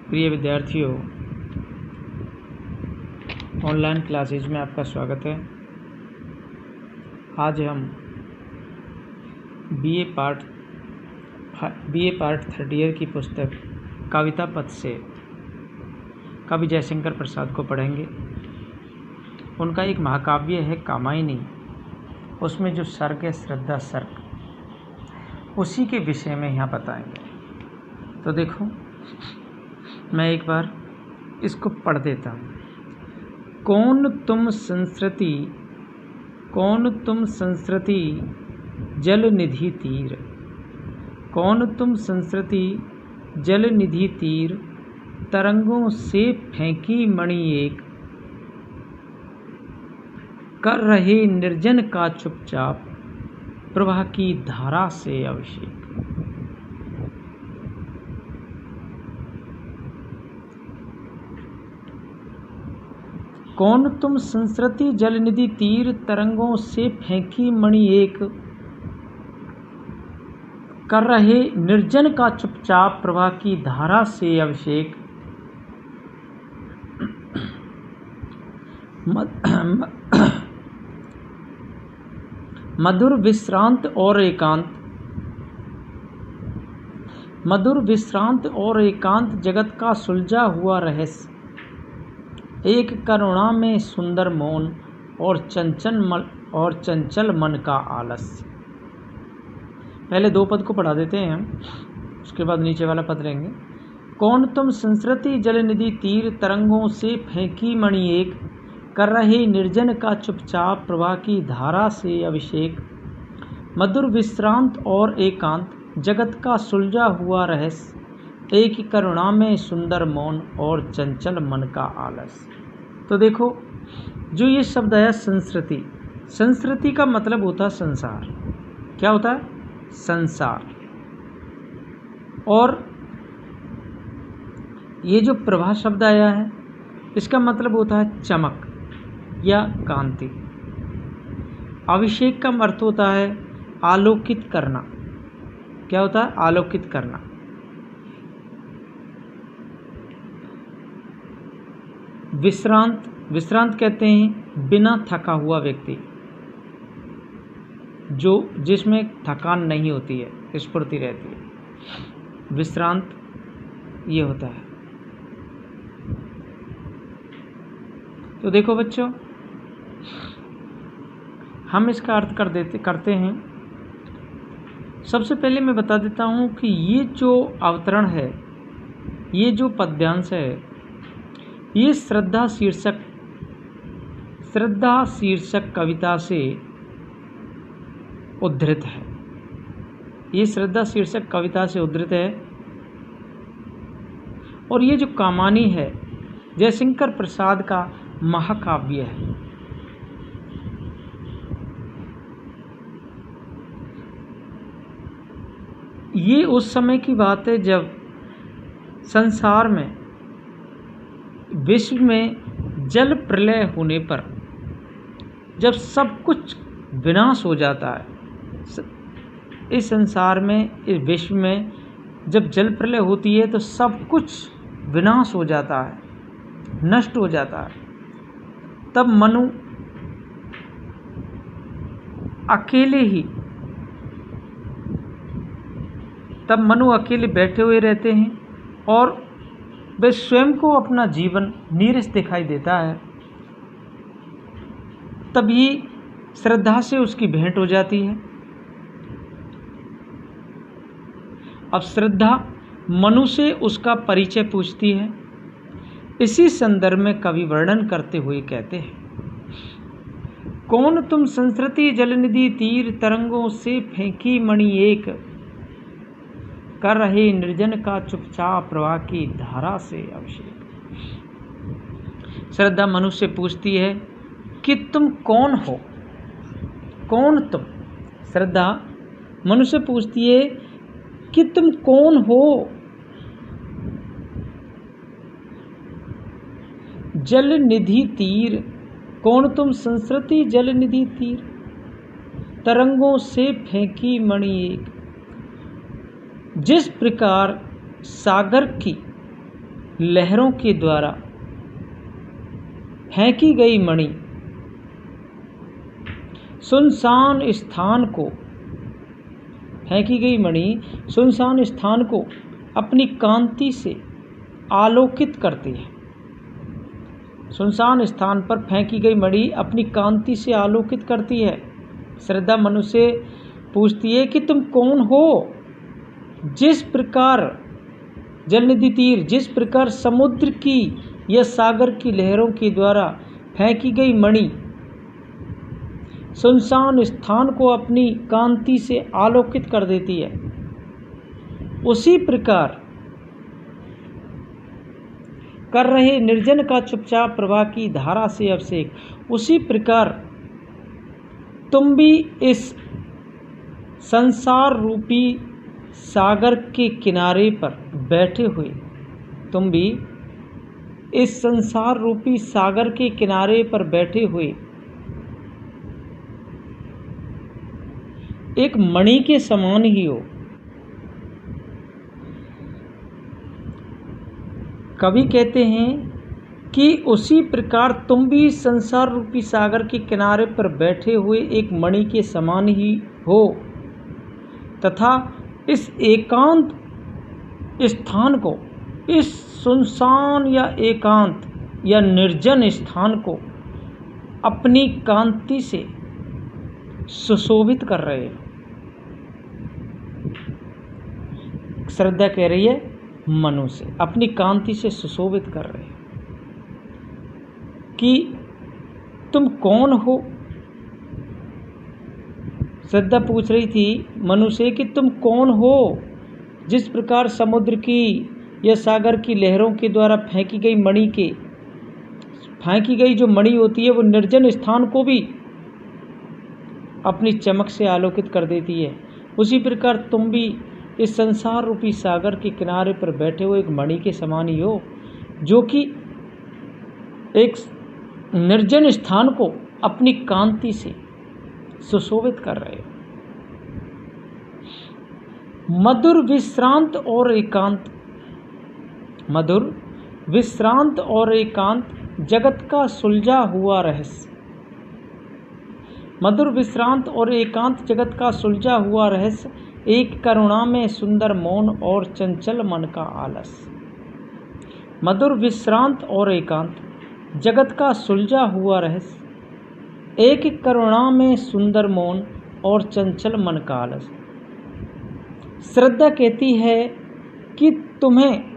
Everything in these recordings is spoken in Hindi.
प्रिय विद्यार्थियों, ऑनलाइन क्लासेज में आपका स्वागत है। आज हम बीए पार्ट थर्ड ईयर की पुस्तक कविता पथ से कवि जयशंकर प्रसाद को पढ़ेंगे। उनका एक महाकाव्य है कामायनी, उसमें जो सर्ग है श्रद्धा सर्ग, उसी के विषय में यहाँ बताएंगे। तो देखो, मैं एक बार इसको पढ़ देता हूँ। कौन तुम संस्कृति जल निधि तीर, कौन तुम संस्कृति जल निधि तीर, तरंगों से फेंकी मणि एक, कर रहे निर्जन का चुपचाप, प्रवाह की धारा से अभिषेक। कौन तुम संस्कृति जलनिधि तीर, तरंगों से फेंकी मणि एक, कर रहे निर्जन का चुपचाप, प्रवाह की धारा से अभिषेक। मधुर विश्रांत और एकांत जगत का सुलझा हुआ रहस्य, एक करुणा में सुंदर मौन और चंचल मन का आलस्य। पहले दो पद को पढ़ा देते हैं हम, उसके बाद नीचे वाला पद लेंगे। कौन तुम संस्कृति जलनिधि तीर, तरंगों से फेंकी मणि एक, कर रहे निर्जन का चुपचाप, प्रवाह की धारा से अभिषेक। मधुर विश्रांत और एकांत जगत का सुलझा हुआ रहस्य, एक करुणा में सुंदर मौन और चंचल मन का आलस। तो देखो, जो ये शब्द आया संस्कृति का मतलब होता है संसार। क्या होता है? संसार। और ये जो प्रभा शब्द आया है, इसका मतलब होता है चमक या कांति। अभिषेक का अर्थ होता है आलोकित करना। क्या होता है? आलोकित करना। विश्रांत कहते हैं बिना थका हुआ व्यक्ति, जिसमें थकान नहीं होती है, स्फूर्ति रहती है, विश्रांत ये होता है। तो देखो बच्चों, हम इसका अर्थ करते हैं। सबसे पहले मैं बता देता हूँ कि ये जो अवतरण है, ये जो पद्यांश है, ये श्रद्धा शीर्षक कविता से उद्धृत है। ये श्रद्धा शीर्षक कविता से उद्धृत है। और ये जो कामायनी है, जयशंकर प्रसाद का महाकाव्य है। ये उस समय की बात है जब संसार में, विश्व में जल प्रलय होने पर, जब सब कुछ विनाश हो जाता है, इस संसार में, इस विश्व में जब जल प्रलय होती है तो सब कुछ विनाश हो जाता है, नष्ट हो जाता है। तब मनु अकेले बैठे हुए रहते हैं और वे स्वयं को अपना जीवन नीरस दिखाई देता है। तभी श्रद्धा से उसकी भेंट हो जाती है। अब श्रद्धा मनु से उसका परिचय पूछती है। इसी संदर्भ में कवि वर्णन करते हुए कहते हैं, कौन तुम संस्कृति जलनिधि तीर, तरंगों से फेंकी मणि एक, कर रहे निर्जन का चुपचाप, प्रवाह की धारा से अभिषेक। श्रद्धा मनु से पूछती है कि तुम कौन हो? कौन तुम? श्रद्धा मनु से पूछती है कि तुम कौन हो? जल निधि तीर, कौन तुम संस्कृति जल निधि तीर, तरंगों से फेंकी मणि एक। जिस प्रकार सागर की लहरों के द्वारा फेंकी गई मणि सुनसान स्थान को अपनी कांति से आलोकित करती है। सुनसान स्थान पर फेंकी गई मणि अपनी कांति से आलोकित करती है। श्रद्धा मनु से पूछती है कि तुम कौन हो? जिस प्रकार जलनिधि तीर, जिस प्रकार समुद्र की या सागर की लहरों के द्वारा फेंकी गई मणि सुनसान स्थान को अपनी कांति से आलोकित कर देती है, उसी प्रकार कर रहे निर्जन का चुपचाप प्रवाह की धारा से अभिषेक, उसी प्रकार तुम भी इस संसार रूपी सागर के किनारे पर बैठे हुए, तुम भी इस संसार रूपी सागर के किनारे पर बैठे हुए एक मणि के समान ही हो। कवि कहते हैं कि उसी प्रकार तुम भी संसार रूपी सागर के किनारे पर बैठे हुए एक मणि के समान ही हो तथा इस एकांत स्थान को, इस सुनसान या एकांत या निर्जन स्थान को अपनी कांति से सुशोभित कर रहे हो। श्रद्धा कह रही है मनु से, अपनी कांति से सुशोभित कर रहे हो कि तुम कौन हो। श्रद्धा पूछ रही थी मनु से कि तुम कौन हो? जिस प्रकार समुद्र की या सागर की लहरों के द्वारा फेंकी गई जो मणि होती है वो निर्जन स्थान को भी अपनी चमक से आलोकित कर देती है, उसी प्रकार तुम भी इस संसार रूपी सागर के किनारे पर बैठे हुए एक मणि के समान ही हो, जो कि एक निर्जन स्थान को अपनी कांति से सुशोभित कर रहे हो। मधुर विश्रांत और एकांत जगत का सुलझा हुआ रहस्य। मधुर विश्रांत और एकांत जगत का सुलझा हुआ रहस्य, एक करुणा में सुंदर मौन और चंचल मन का आलस। मधुर विश्रांत और एकांत जगत का सुलझा हुआ रहस्य, एक करुणा में सुंदर मौन और चंचल मन का आलस। श्रद्धा कहती है कि तुम्हें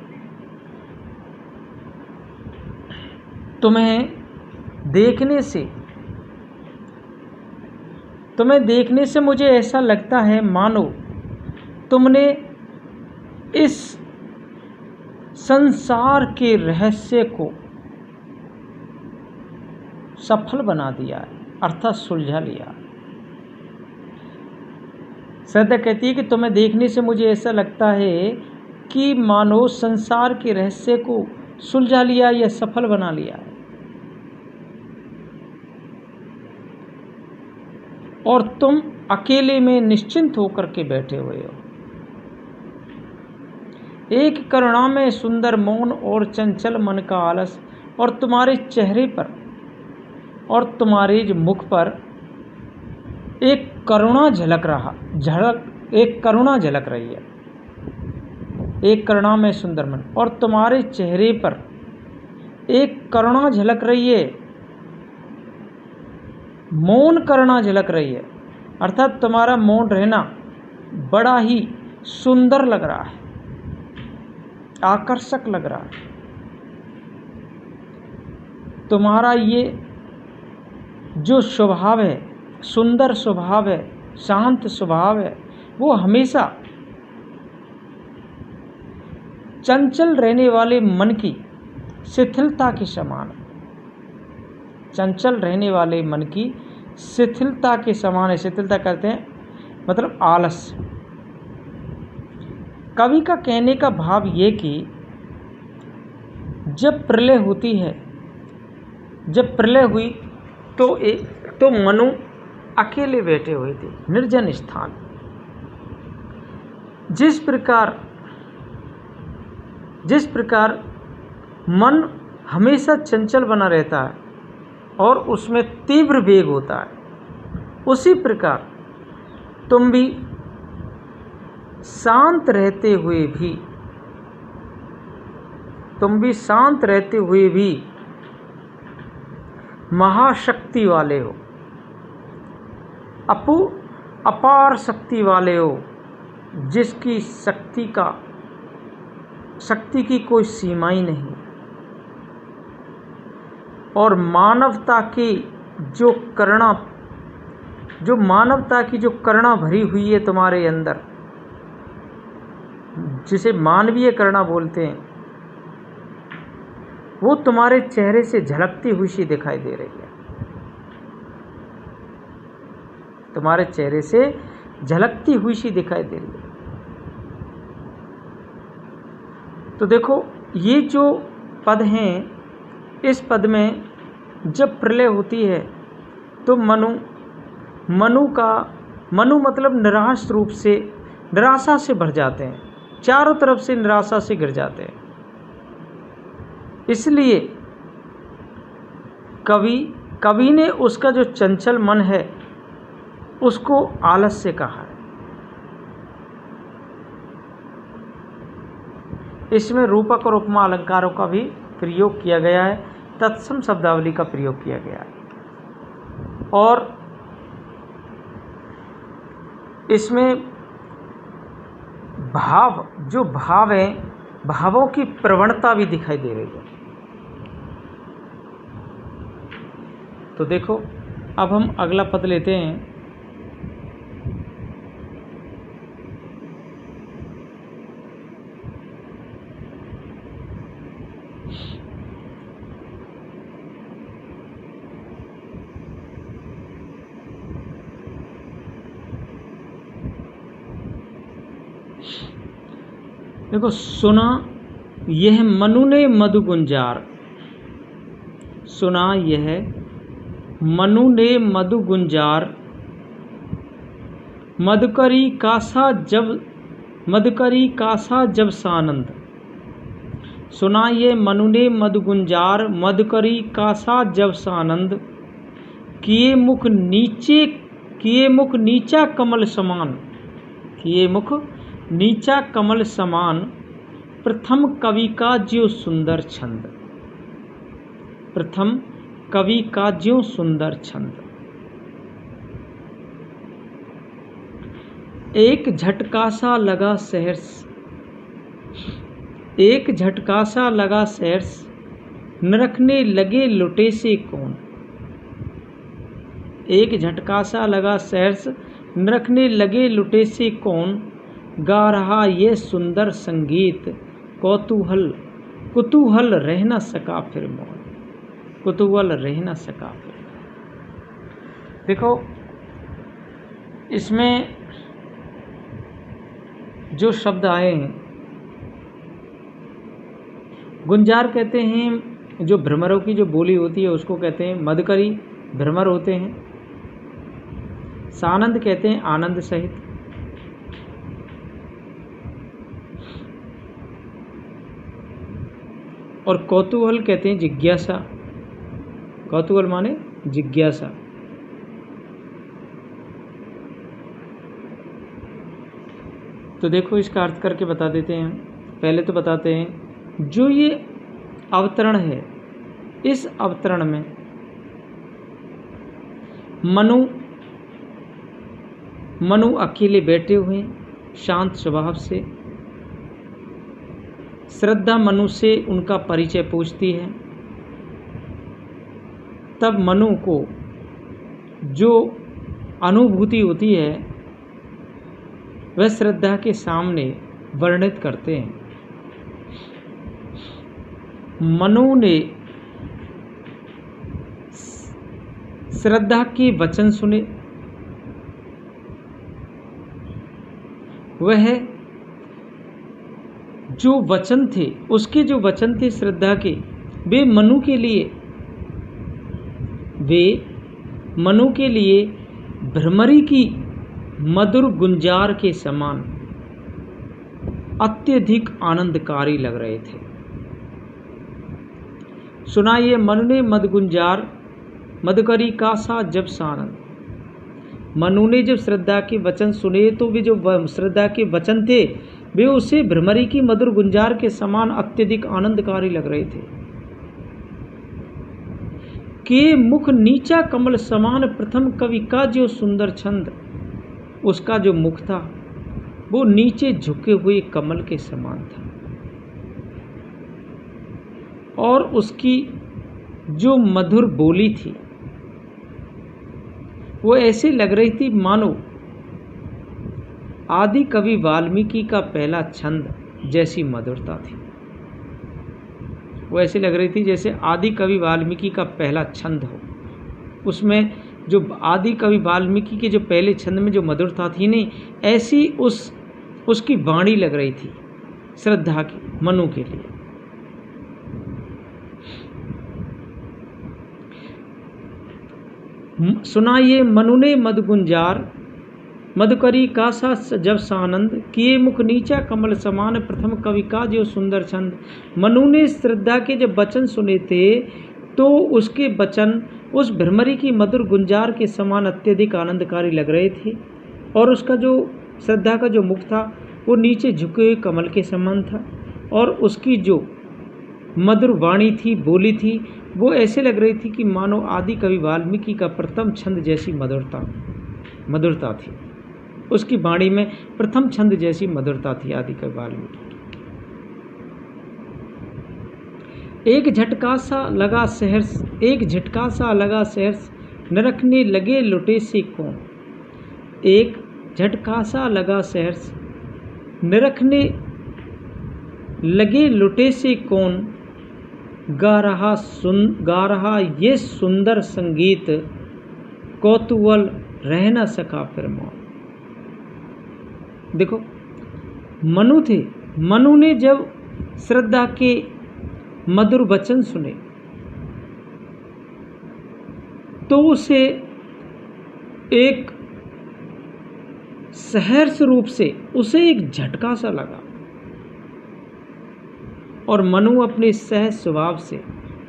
देखने से मुझे ऐसा लगता है मानो तुमने इस संसार के रहस्य को सफल बना दिया है, अर्थात सुलझा लिया। श्रद्धा कहती है कि तुम्हें देखने से मुझे ऐसा लगता है कि मानो संसार के रहस्य को सुलझा लिया या सफल बना लिया है, और तुम अकेले में निश्चिंत होकर के बैठे हुए हो। एक करुणा में सुंदर मौन और चंचल मन का आलस, और तुम्हारे चेहरे पर और तुम्हारे मुख पर एक करुणा झलक रही है। एक करुणा में सुंदर मन, और तुम्हारे चेहरे पर एक करुणा झलक रही है, मौन करुणा झलक रही है, अर्थात तुम्हारा मौन रहना बड़ा ही सुंदर लग रहा है, आकर्षक लग रहा है। तुम्हारा ये जो स्वभाव है, सुंदर स्वभाव है, शांत स्वभाव है, वो हमेशा चंचल रहने वाले मन की शिथिलता के समान है। चंचल रहने वाले मन की शिथिलता के समान है। शिथिलता कहते हैं मतलब आलस। कवि का कहने का भाव ये कि जब प्रलय होती है, जब प्रलय हुई तो मनु अकेले बैठे हुए थे निर्जन स्थान। जिस प्रकार मन हमेशा चंचल बना रहता है और उसमें तीव्र वेग होता है, उसी प्रकार तुम भी शांत रहते हुए भी महाशक्ति वाले हो, अपार शक्ति वाले हो, जिसकी शक्ति की कोई सीमा ही नहीं। और मानवता की जो करुणा भरी हुई है तुम्हारे अंदर, जिसे मानवीय करुणा बोलते हैं, वो तुम्हारे चेहरे से झलकती हुई सी दिखाई दे रही है। तुम्हारे चेहरे से झलकती हुई सी दिखाई दे रही है। तो देखो, ये जो पद हैं, इस पद में जब प्रलय होती है तो मनु मतलब निराशा से भर जाते हैं, चारों तरफ से निराशा से गिर जाते हैं। इसलिए कवि ने उसका जो चंचल मन है उसको आलस्य कहा है। इसमें रूपक और उपमा अलंकारों का भी प्रयोग किया गया है, तत्सम शब्दावली का प्रयोग किया गया है। और इसमें भाव है, भावों की प्रवणता भी दिखाई दे रही है। तो देखो, अब हम अगला पद लेते हैं। देखो, सुना यह मनु ने मधु गुंजार, सुना यह मनु ने मधु गुंजार, मधुकरी कासा जब सानंद। सुना ये मनु ने मधु गुंजार, मधुकरी कासा जब सानंद। किए मुख नीचा कमल समान, किए मुख नीचा कमल समान। प्रथम कवि का ज्यों सुंदर छंद, प्रथम कवि का ज्यों सुंदर छंद। एक झटका सा लगा सहर्ष, एक झटका सा लगा सहर्ष। नरखने लगे लुटे से कौन, एक झटका सा लगा सहर्ष। नरखने लगे लुटे से कौन। गा रहा ये सुंदर संगीत, कुतूहल रह न सका फिर मौन, कुतूहल रह न सका फिर। देखो, इसमें जो शब्द आए हैं, गुंजार कहते हैं जो भ्रमरों की जो बोली होती है उसको कहते हैं। मधुकरी भ्रमर होते हैं। सानंद कहते हैं आनंद सहित। और कौतूहल कहते हैं जिज्ञासा। कौतूहल माने जिज्ञासा। तो देखो, इसका अर्थ करके बता देते हैं। पहले तो बताते हैं, जो ये अवतरण है, इस अवतरण में मनु अकेले बैठे हुए शांत स्वभाव से। श्रद्धा मनु से उनका परिचय पूछती है। तब मनु को जो अनुभूति होती है वह श्रद्धा के सामने वर्णित करते हैं। मनु ने श्रद्धा के वचन सुने। वह जो वचन थे, उसके जो वचन थे श्रद्धा के, वे मनु के लिए भ्रमरी की मधुर गुंजार के समान अत्यधिक आनंदकारी लग रहे थे। सुनाइए मनु ने मद गुंजार, मद करी का सा जब सानंद। मनु ने जब श्रद्धा के वचन सुने तो वे जो श्रद्धा के वचन थे वे उसे भ्रमरी की मधुर गुंजार के समान अत्यधिक आनंदकारी लग रहे थे। के मुख नीचा कमल समान, प्रथम कवि का जो सुंदर छंद। उसका जो मुख था वो नीचे झुके हुए कमल के समान था और उसकी जो मधुर बोली थी वो ऐसी लग रही थी मानो आदि कवि वाल्मीकि का पहला छंद जैसी मधुरता थी। वो ऐसी लग रही थी जैसे आदि कवि वाल्मीकि का पहला छंद हो। उसमें जो आदि कवि वाल्मीकि के जो पहले छंद में जो मधुरता थी नहीं, ऐसी उसकी वाणी लग रही थी श्रद्धा की, मनु के लिए। सुनाइए मनु ने मद गुंजार, मद करी कासा जब सानंद। किए मुख नीचा कमल समान, प्रथम कवि का जो सुंदर छंद। मनु ने श्रद्धा के जब वचन सुने थे तो उसके वचन उस भ्रमरी की मधुर गुंजार के समान अत्यधिक आनंदकारी लग रहे थे और उसका जो श्रद्धा का जो मुख था वो नीचे झुके हुए कमल के समान था और उसकी जो मधुर वाणी थी, बोली थी, वो ऐसे लग रही थी कि मानो आदि कवि वाल्मीकि का प्रथम छंद जैसी मधुरता थी। उसकी वाणी में प्रथम छंद जैसी मधुरता थी आदि कवि वाल्मीकि की। एक झटका सा लगा सहर्ष, नरखने लगे लुटे से कौन। एक झटका सा लगा सहर्ष, निरखने लगे लुटे से कौन। गा रहा ये सुंदर संगीत, कौतूहल रह न सका फिर मौन। देखो मनु थे, मनु ने जब श्रद्धा के मधुर वचन सुने तो उसे एक सहर्ष रूप से उसे एक झटका सा लगा और मनु अपने सहज स्वभाव से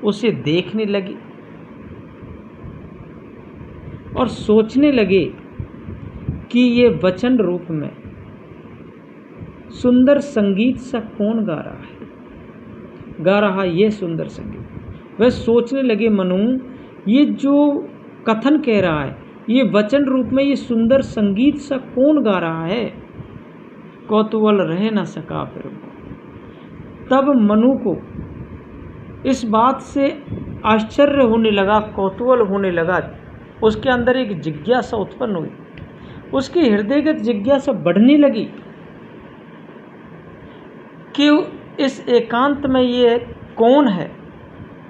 उसे देखने लगी और सोचने लगे कि ये वचन रूप में सुंदर संगीत सा कौन गा रहा ये सुंदर संगीत। वह सोचने लगे मनु, ये जो कथन कह रहा है, ये वचन रूप में ये सुंदर संगीत सा कौन गा रहा है। कौतूहल रह न सका फिर। तब मनु को इस बात से आश्चर्य होने लगा, कौतूहल होने लगा। उसके अंदर एक जिज्ञासा उत्पन्न हुई, उसकी हृदयगत जिज्ञासा बढ़ने लगी कि इस एकांत में ये कौन है।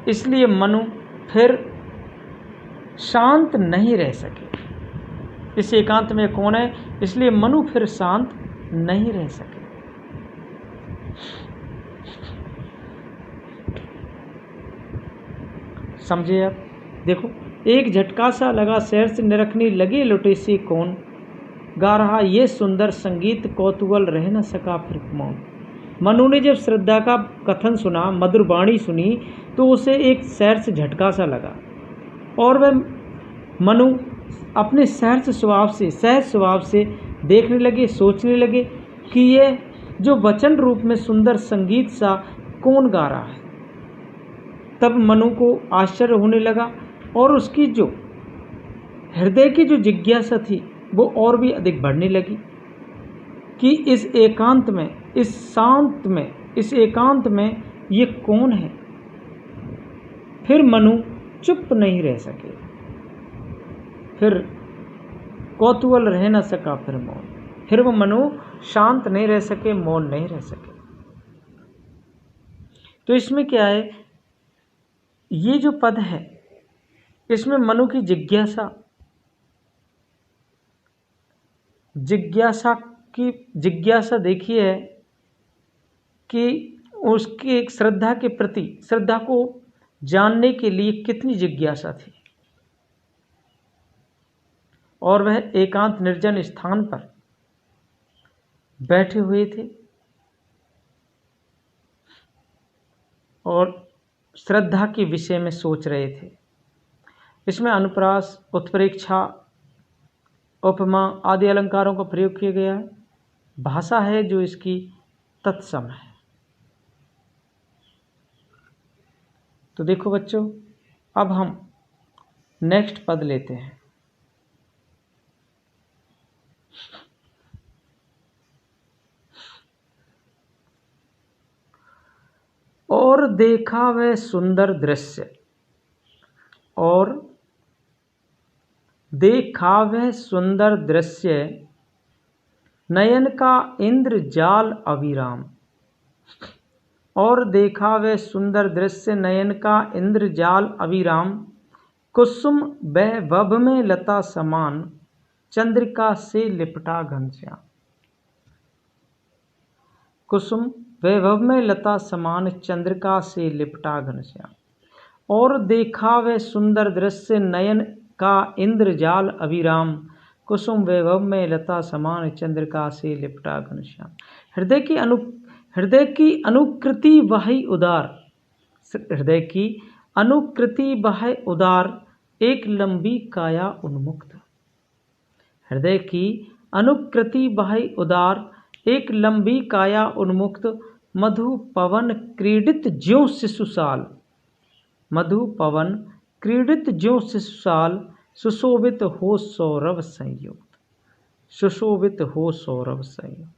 इसलिए मनु फिर शांत नहीं रह सके। इस एकांत में कौन है, इसलिए मनु फिर शांत नहीं रह सके। समझे आप? देखो, एक झटका सा लगा शहर से निरखने लगे लुटे से कौन। गा रहा ये सुंदर संगीत, कौतूहल रह न सका फिर मौन। मनु ने जब श्रद्धा का कथन सुना, मधुर वाणी सुनी, तो उसे एक सहर्ष से झटका सा लगा और वह मनु अपने सहज स्वभाव से देखने लगे, सोचने लगे कि ये जो वचन रूप में सुंदर संगीत सा कौन गा रहा है। तब मनु को आश्चर्य होने लगा और उसकी जो हृदय की जो जिज्ञासा थी वो और भी अधिक बढ़ने लगी कि इस एकांत में, इस शांत में, इस एकांत में ये कौन है। फिर मनु चुप नहीं रह सके, फिर कौतूहल रह न सका फिर मौन। फिर वो मनु शांत नहीं रह सके, मौन नहीं रह सके। तो इसमें क्या है, ये जो पद है इसमें मनु की जिज्ञासा देखिए है कि उसकी एक श्रद्धा के प्रति, श्रद्धा को जानने के लिए कितनी जिज्ञासा थी। और वह एकांत निर्जन स्थान पर बैठे हुए थे और श्रद्धा के विषय में सोच रहे थे। इसमें अनुप्रास, उत्प्रेक्षा, उपमा आदि अलंकारों का प्रयोग किया गया है। भाषा है जो इसकी तत्सम है। तो देखो बच्चों, अब हम नेक्स्ट पद लेते हैं। और देखा वह सुंदर दृश्य, और देखा वह सुंदर दृश्य, नयन का इंद्रजाल अविराम। और देखा वह सुंदर दृश्य, नयन का इंद्रजाल अविराम। कुसुम वैभव में लता समान, चंद्रिका से लिपटा घनश्याम। कुसुम वैभव में लता समान, चंद्रिका से लिपटा घनश्याम। और देखा वह सुंदर दृश्य, नयन का इंद्रजाल अभिराम। कुसुम वैभव में लता समान, चंद्रिका से लिपटा घनश्याम। हृदय की अनुकृति वही उदार, हृदय की अनुकृति वह उदार, एक लंबी काया उन्मुक्त। हृदय की अनुकृति वह उदार, एक लंबी काया उन्मुक्त। मधु पवन क्रीडित ज्यों शिशुसाल, मधु पवन क्रीडित ज्यों शिशुसाल। सुशोभित हो सौरभ संयुक्त, सुशोभित हो सौरभ संयुक्त।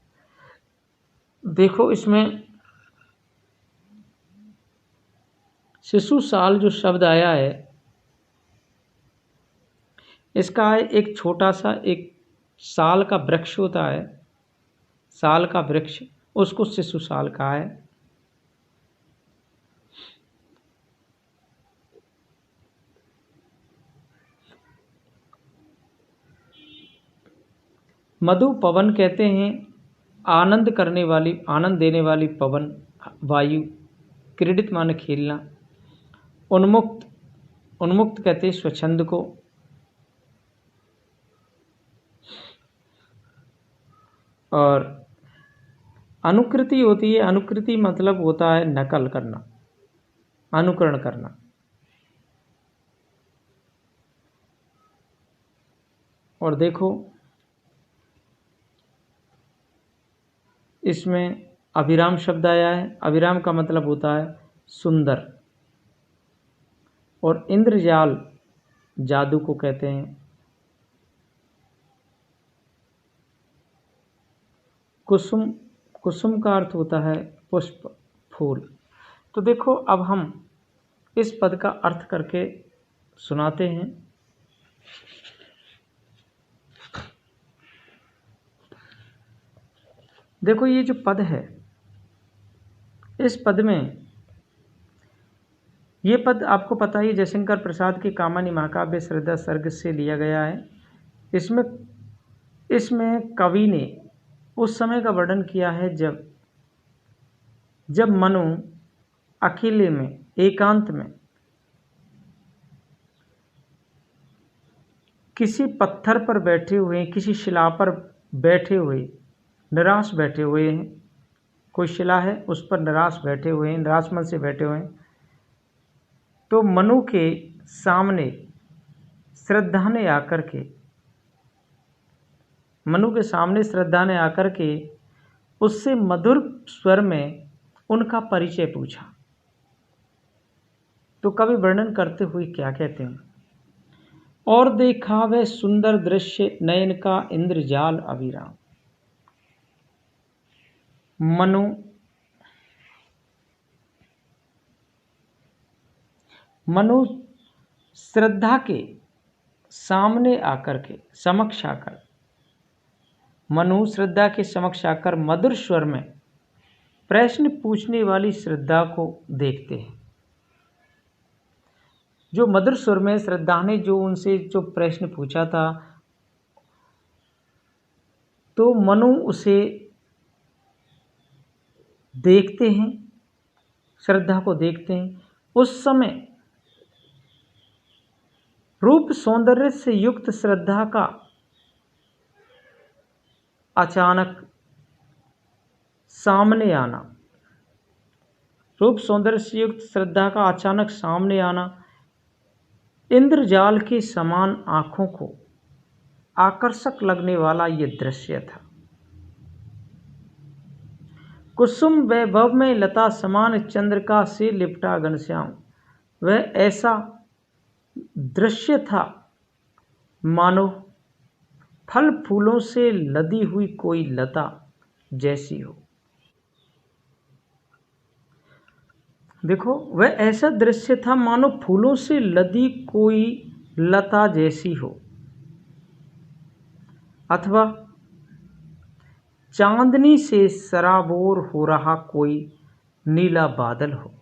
देखो इसमें शिशुसाल जो शब्द आया है, इसका है एक छोटा सा, एक साल का वृक्ष होता है, साल का वृक्ष, उसको शिशुसाल कहा है। मधु पवन कहते हैं आनंद करने वाली, आनंद देने वाली पवन वायु। क्रीडित माने खेलना। उन्मुक्त, उन्मुक्त कहते हैं स्वच्छंद को। और अनुकृति होती है, अनुकृति मतलब होता है नकल करना, अनुकरण करना। और देखो इसमें अभिराम शब्द आया है। अभिराम का मतलब होता है सुंदर। और इंद्रजाल जादू को कहते हैं। कुसुम, कुसुम का अर्थ होता है पुष्प, फूल। तो देखो अब हम इस पद का अर्थ करके सुनाते हैं। देखो ये जो पद है, इस पद में, ये पद आपको पता ही जयशंकर प्रसाद के कामानी महाकाव्य श्रद्धा सर्ग से लिया गया है। इसमें कवि ने उस समय का वर्णन किया है जब मनु अकेले में, एकांत में किसी पत्थर पर बैठे हुए, किसी शिला पर बैठे हुए, निराश बैठे हुए हैं। कोई शिला है, उस पर निराश बैठे हुए हैं, निराश मन से बैठे हुए हैं। तो मनु के सामने श्रद्धा ने आकर के, मनु के सामने श्रद्धा ने आकर के उससे मधुर स्वर में उनका परिचय पूछा। तो कवि वर्णन करते हुए क्या कहते हैं? और देखा वह सुंदर दृश्य, नयन का इंद्रजाल अभिराम। मनु श्रद्धा के सामने आकर के, समक्ष आकर, मनु श्रद्धा के समक्ष आकर मधुर स्वर में प्रश्न पूछने वाली श्रद्धा को देखते हैं। जो मधुर स्वर में श्रद्धा ने जो उनसे जो प्रश्न पूछा था, तो मनु उसे देखते हैं, श्रद्धा को देखते हैं। उस समय रूप सौंदर्य से युक्त श्रद्धा का अचानक सामने आना, रूप सौंदर्य से युक्त श्रद्धा का अचानक सामने आना इंद्रजाल के समान आंखों को आकर्षक लगने वाला ये दृश्य था। कुसुम वैभव में लता समान चंद्रिका से लिपटा घनश्याम, वह ऐसा दृश्य था मानो फल फूलों से लदी हुई कोई लता जैसी हो। देखो, वह ऐसा दृश्य था मानो फूलों से लदी कोई लता जैसी हो, अथवा चांदनी से सराबोर हो रहा कोई नीला बादल हो।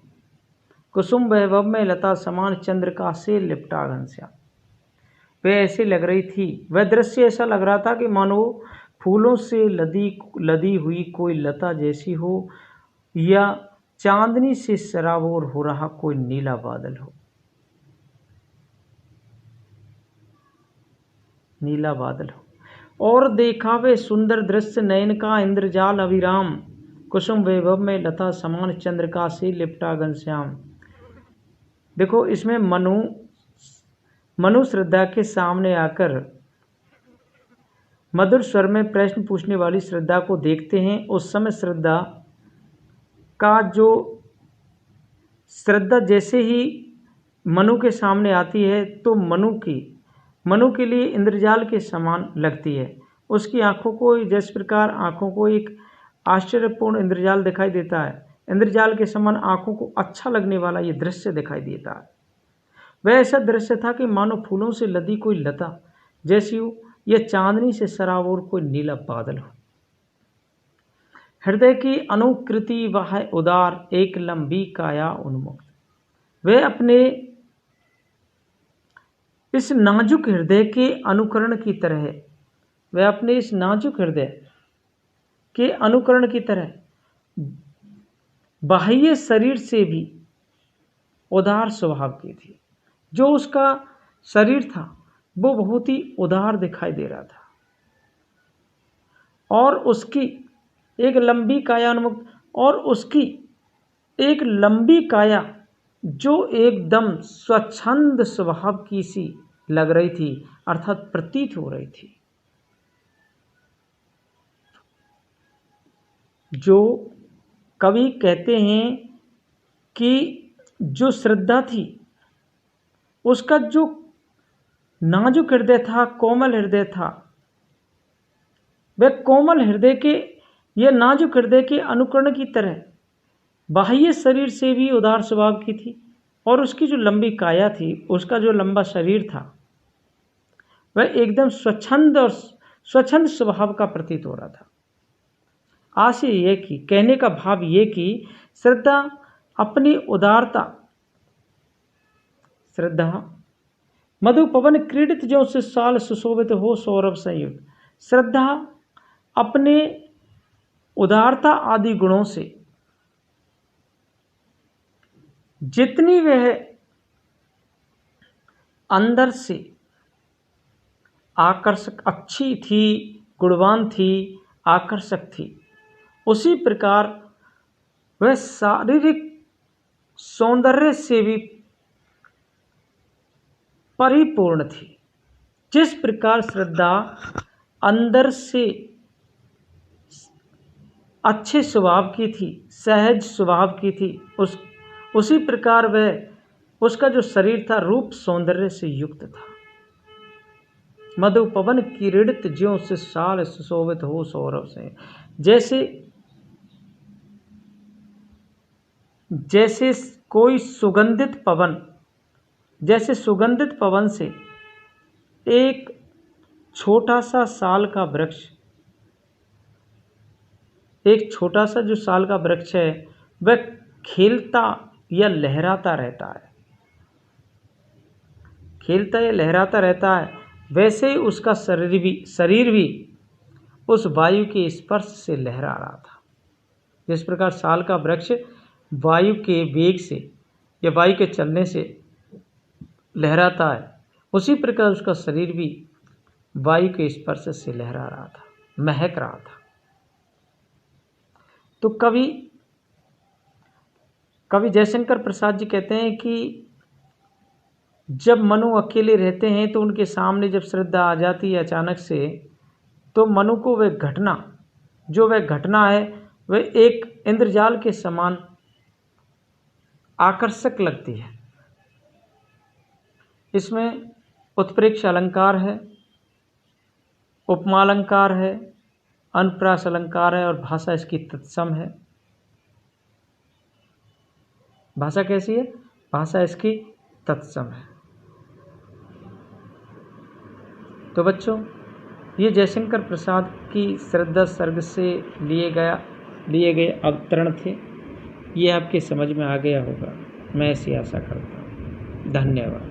कुसुम वैभव में लता समान चंद्रिका से लिपटा घनश्याम, वह ऐसे लग रही थी, वह दृश्य ऐसा लग रहा था कि मानो फूलों से लदी हुई कोई लता जैसी हो, या चांदनी से सराबोर हो रहा कोई नीला बादल हो। नीला बादल हो। और देखा वे सुंदर दृश्य नयन का इंद्रजाल अभिराम, कुसुम वैभव में लता समान चंद्रिका से लिपटा घनश्याम। देखो, इसमें मनु श्रद्धा के सामने आकर मधुर स्वर में प्रश्न पूछने वाली श्रद्धा को देखते हैं। उस समय श्रद्धा जैसे ही मनु के सामने आती है तो मनु के लिए इंद्रजाल के समान लगती है। उसकी आंखों को, जिस प्रकार आंखों को एक आश्चर्यपूर्ण इंद्रजाल दिखाई देता है, इंद्रजाल के समान आंखों को अच्छा लगने वाला ये दृश्य दिखाई देता है। वह ऐसा दृश्य था कि मानो फूलों से लदी कोई लता जैसी हो, यह चांदनी से सराबोर कोई नीला बादल हो। हृदय की अनुकृति वह उदार, एक लंबी काया उन्मुक्त। वह अपने इस नाजुक हृदय के अनुकरण की तरह बाह्य शरीर से भी उदार स्वभाव की थी। जो उसका शरीर था वो बहुत ही उदार दिखाई दे रहा था, और उसकी एक लंबी काया उन्मुक्त, और उसकी एक लंबी काया जो एकदम स्वच्छंद स्वभाव की सी लग रही थी, अर्थात प्रतीत हो रही थी। जो कवि कहते हैं कि जो श्रद्धा थी उसका जो नाजुक हृदय था, कोमल हृदय था, वह कोमल हृदय के, यह नाजुक हृदय के अनुकरण की तरह बाह्य शरीर से भी उदार स्वभाव की थी, और उसकी जो लंबी काया थी, उसका जो लंबा शरीर था, वह एकदम स्वच्छंद स्वभाव का प्रतीत हो रहा था। आशय यह कि, कहने का भाव यह कि श्रद्धा अपनी उदारता, मधु पवन क्रीडित ज्यों से साल सुशोभित हो सौरभ संयुक्त। श्रद्धा अपने उदारता आदि गुणों से जितनी वह अंदर से आकर्षक, अच्छी थी, गुणवान थी, आकर्षक थी, उसी प्रकार वह शारीरिक सौंदर्य से भी परिपूर्ण थी। जिस प्रकार श्रद्धा अंदर से अच्छे स्वभाव की थी, सहज स्वभाव की थी, उसी प्रकार वह, उसका जो शरीर था रूप सौंदर्य से युक्त था। मधु पवन किरीड़ित ज्यों से साल सुशोभित हो सौरभ से। जैसे कोई सुगंधित पवन से एक छोटा सा साल का वृक्ष, एक छोटा सा जो साल का वृक्ष है वह खेलता या लहराता रहता है, वैसे ही उसका शरीर भी उस वायु के स्पर्श से लहरा रहा था। जिस प्रकार साल का वृक्ष वायु के वेग से या वायु के चलने से लहराता है, उसी प्रकार उसका शरीर भी वायु के स्पर्श से लहरा रहा था, महक रहा था। तो कवि कवि जयशंकर प्रसाद जी कहते हैं कि जब मनु अकेले रहते हैं तो उनके सामने जब श्रद्धा आ जाती है अचानक से, तो मनु को वह घटना है वह एक इंद्रजाल के समान आकर्षक लगती है। इसमें उत्प्रेक्ष अलंकार है, उपमालंकार है, अनुप्रास अलंकार है और भाषा इसकी तत्सम है। भाषा कैसी है? भाषा इसकी तत्सम है। तो बच्चों, ये जयशंकर प्रसाद की श्रद्धा सर्ग से लिए गए अवतरण थे। ये आपके समझ में आ गया होगा, मैं ऐसी आशा करता हूँ। धन्यवाद।